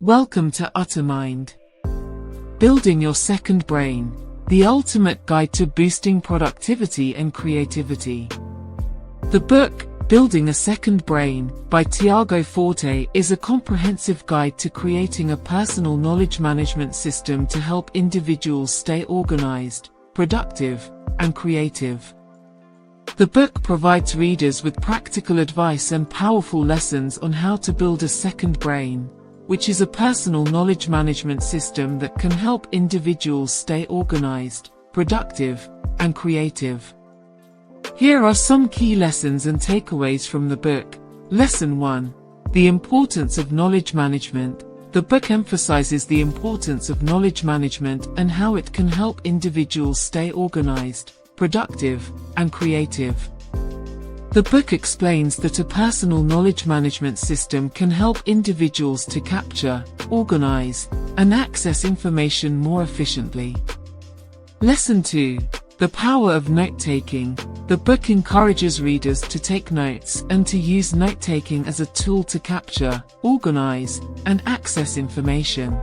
Welcome to Mind. Building your second brain, the ultimate guide to boosting productivity and creativity. The book, Building a Second Brain, by Tiago Forte, is a comprehensive guide to creating a personal knowledge management system to help individuals stay organized, productive, and creative. The book provides readers with practical advice and powerful lessons on how to build a second brain, which is a personal knowledge management system that can help individuals stay organized, productive, and creative. Here are some key lessons and takeaways from the book. Lesson 1. The importance of knowledge management. The book emphasizes the importance of knowledge management and how it can help individuals stay organized, productive, and creative. The book explains that a personal knowledge management system can help individuals to capture, organize, and access information more efficiently. Lesson 2. The power of note-taking. The book encourages readers to take notes and to use note-taking as a tool to capture, organize, and access information.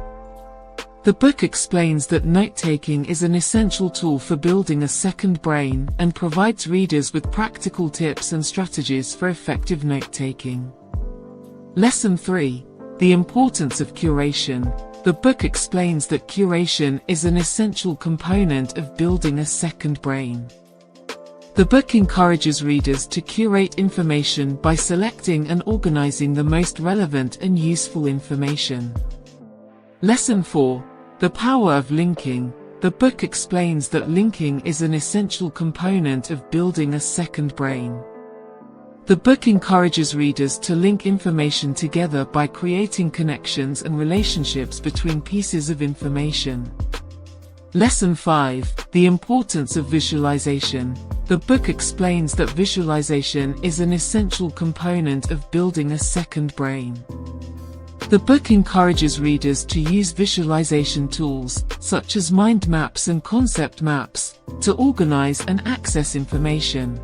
The book explains that note-taking is an essential tool for building a second brain and provides readers with practical tips and strategies for effective note-taking. Lesson 3. The importance of curation. The book explains that curation is an essential component of building a second brain. The book encourages readers to curate information by selecting and organizing the most relevant and useful information. Lesson 4. The power of linking. The book explains that linking is an essential component of building a second brain. The book encourages readers to link information together by creating connections and relationships between pieces of information. Lesson 5. The importance of visualization. The book explains that visualization is an essential component of building a second brain. The book encourages readers to use visualization tools, such as mind maps and concept maps, to organize and access information.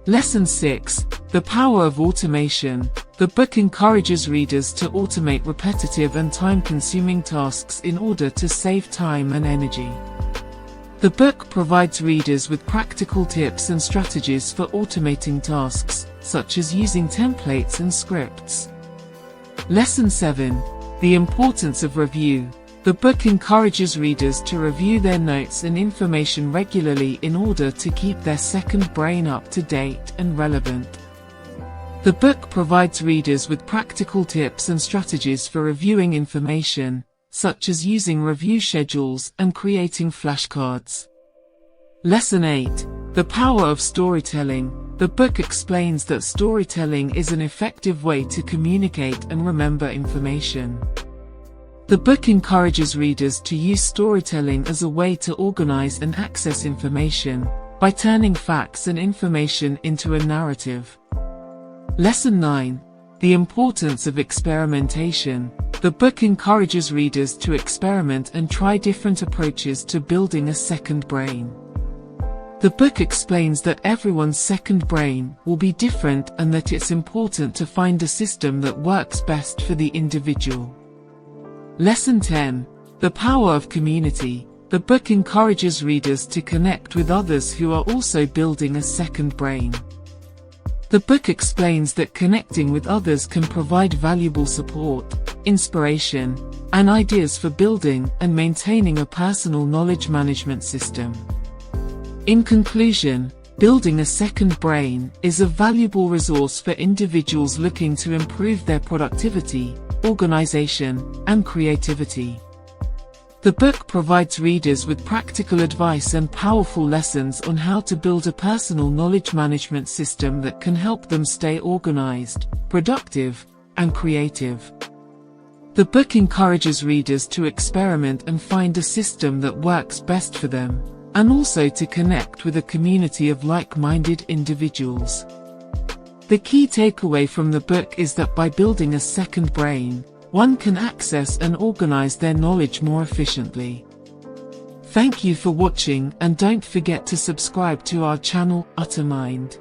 Lesson 6. The power of automation. The book encourages readers to automate repetitive and time-consuming tasks in order to save time and energy. The book provides readers with practical tips and strategies for automating tasks, such as using templates and scripts. Lesson 7. The importance of review. The book encourages readers to review their notes and information regularly in order to keep their second brain up to date and relevant. The book provides readers with practical tips and strategies for reviewing information, such as using review schedules and creating flashcards. Lesson 8. The power of storytelling. The book explains that storytelling is an effective way to communicate and remember information. The book encourages readers to use storytelling as a way to organize and access information, by turning facts and information into a narrative. Lesson 9. The importance of experimentation. The book encourages readers to experiment and try different approaches to building a second brain. The book explains that everyone's second brain will be different and that it's important to find a system that works best for the individual. Lesson 10. The power of community. The book encourages readers to connect with others who are also building a second brain. The book explains that connecting with others can provide valuable support, inspiration, and ideas for building and maintaining a personal knowledge management system. In conclusion, Building a Second Brain is a valuable resource for individuals looking to improve their productivity, organization, and creativity. The book provides readers with practical advice and powerful lessons on how to build a personal knowledge management system that can help them stay organized, productive, and creative. The book encourages readers to experiment and find a system that works best for them, and also to connect with a community of like-minded individuals. The key takeaway from the book is that by building a second brain, one can access and organize their knowledge more efficiently. Thank you for watching, and don't forget to subscribe to our channel, Mind.